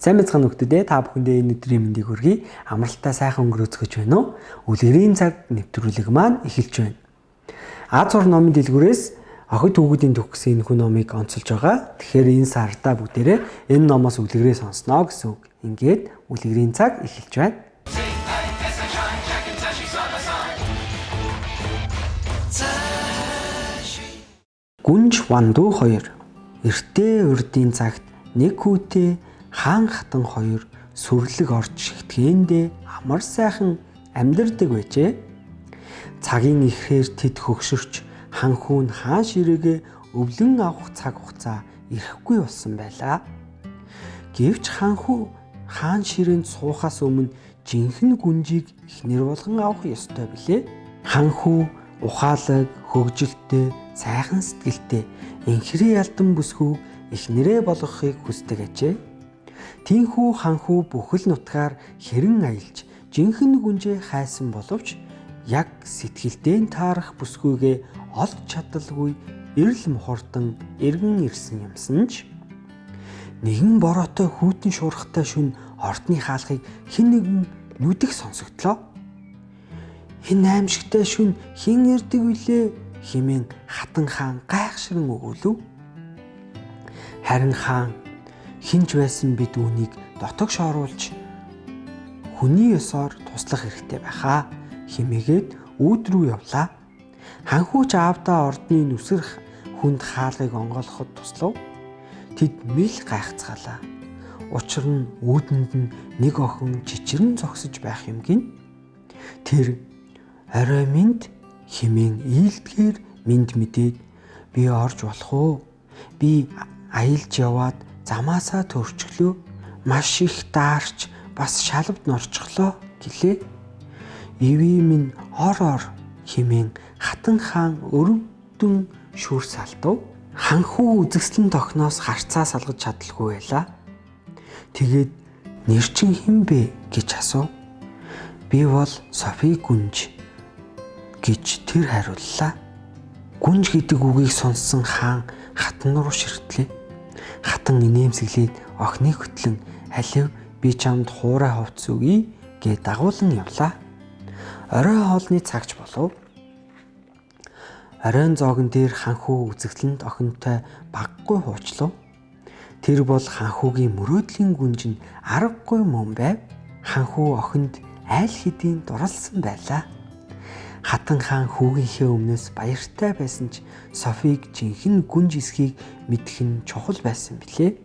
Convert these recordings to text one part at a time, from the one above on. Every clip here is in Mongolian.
Сайн мэцхан нөхдөө та бүхэндээ энэ өдрийн мэндийг хүргэе. Амралтаа сайхан өнгөрөөцгөж байна уу? Үлгэрийн цаг нэвтрүүлэг маань эхэлж байна. Аз зур номын дэлгүүрээс охид хүүгүүдийн төгсөн энэ хүн номыг онцолж байгаа. Тэгэхээр энэ сартаа бүгдээрээ энэ номоос үлгэрээ сонсноо гэсэн үг. Ингээд үлгэрийн цаг эхэлж байна. Гүнж Ванду 2. Эртээ урдын цагт нэг хүүтэй хаан хатан хоёр сүрлэг орж шигтгэндээ амар сайхан амьдардаг байжээ. Цагийн ихээр тэд хөгшөрч ханхүү нь хаан ширээгээ өвлөн авах цаг хугацаа ирэхгүй болсон байлаа. Гэвч ханхүү хаан ширээнд суухаас өмнө жинхэнэ гүнжийг эхнэр болгон авах ёстой билээ. Ханхүү ухаалаг, хөгжилтэй, сайхан сэтгэлтэй энхрээ ялдан бүсгүй эхнэрээ болгохыг хүсдэг ажээ. Тинхүү ханхүү бүхэл нутгаар хэрэн аялж жинхэнэ гүнжээ хайсан боловч яг сэтгэлдээ таарах бүсгүйгээ олж чадалгүй эрэл мухартан эргэн ирсэн юмсан ч нэгэн бороотой хүйтэн шуурхтай шөнө ордны хаалхыг хэн нэгэн нүдэх сонсогдлоо. Энэ аимшигтай шөнө хэн ирдэг вүлээ хэмээн хатан хаан гайхширан өгүүлв. Харин хаан хинж байсан бид үүнийг дотогш оруулж хүний ёсоор туслах хэрэгтэй байхаа хэмээгээд үүд рүү явлаа. Ханхүүч аавдаа ордны нүсрэх хүнд хаалгыг онгойлгоход туслав. Тэд мэл гайхацгаалаа. Учир нь үүдэнд нь нэг охин чичрэн зогсож байх юм гин. Тэр орой минь хэмээн ийдгээр минь мэдээд би орж болох уу? Би аялж яваад замаасаа төрчихлөө. Маш их даарч бас шалвд норчглоо гэлээ. Ивээ минь ор хэмээн хатан хаан өрөвдөн шүр салтав. Ханхүү үзэсгэлэн тохноос харцаа салгаж чадалгүй байлаа. Тэгээд нэр чин хэн бэ гэж асуув. Би бол Софи гүнж гэж тэр хариуллаа. Гүнж гэдэг үгийг сонссон хаан хатан руу ширтлээ. Хатан инээмсэглээд охиныг хөтлөн алив би чамд хуурай хувцс өгье гэж дагуулan явлаа. Орой хоолны цагч болов. Оройн зоогон дээр ханхүү үзэгдлэнд охинтой баггүй хуучлав. Тэр бол ханхүүгийн мөрөөдлийн гүнж нь аргагүй мөн байв. Ханхүү охинд айл хэдийн дурлсан байлаа. Хатан хаан хүүгийнхээ өмнөөс баяртай байсан ч Софиг жинхэнэ гүнж эсхийг мэдэх нь чухал байсан билээ.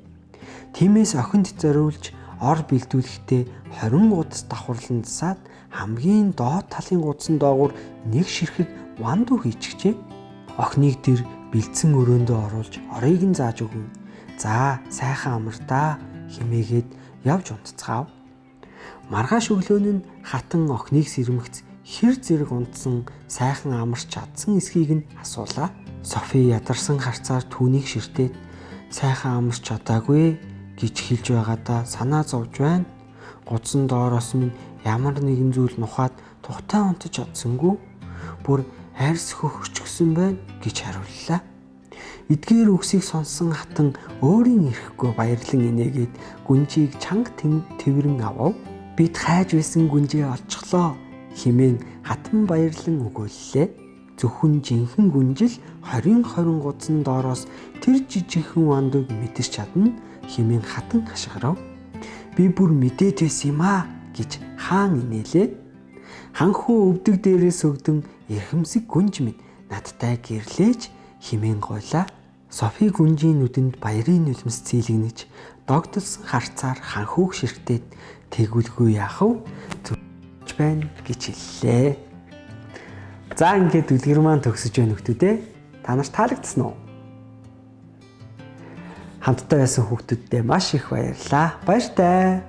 Тиймээс охинд зориулж ор бэлдүүлэхдээ 20 удас давхарлан засаад хамгийн доод талын гудсан доогуур нэг ширхэг ванду хийчихжээ. Охиныг тэр бэлдсэн өрөөндөө оруулж орыг нь зааж өгнө. За сайхан амартаа хэмээгээд явж унтцгаав. Маргааш өглөөн нь хатан охиныг сэрмэгц хэр зэрэг унтсан сайхан амарч чадсан эсхийг нь асуулаа. Софи ядарсан харцаар түүнийг ширтээд сайхан амарч чадаагүй гэж хэлж байгаадаа санаа зовж байна. Гудсан доороос минь ямар нэгэн зүйл нухаад тухтай унтаж чадсангүй. Бүр хайрс хөхөрчгсөн байна гэж хариуллаа. Эдгээр үгсийг сонссон хатан өөрийн ирэхгүй баярлан инээгээд гүнжийг чанга тэврэн авав. Бид хайж байсан гүнжээ олчихлоо хэмээн хатан баярлан өгөөллээ. Зөвхөн жинхэнэ гүнжил 20 гудсан доороос тэр жижигхэн вандуг мэдэрч чадна хэмээн хатан хашгирав. Би бүр мэдээд байсан юм аа гэж хаан инээлээ. Ханхүү өвдөг дээрээс өгдөн эрхэмсэг гүнж минь надтай гэрлээж хэмээн гойлаа. Софи гүнжийн нүдэнд баярын нулимс цэйлэгнэж догдолсон харцаар ханхүүг ширтээд тэгүүлгүй яах вэ? Байна гэж хэллээ. За ингээд үлгэр маань төгсөж байна хүмүүдээ. Та нарт таалагдсан уу? Хамтдаа байсан хүмүүстээ маш их баярлалаа. Баяртай.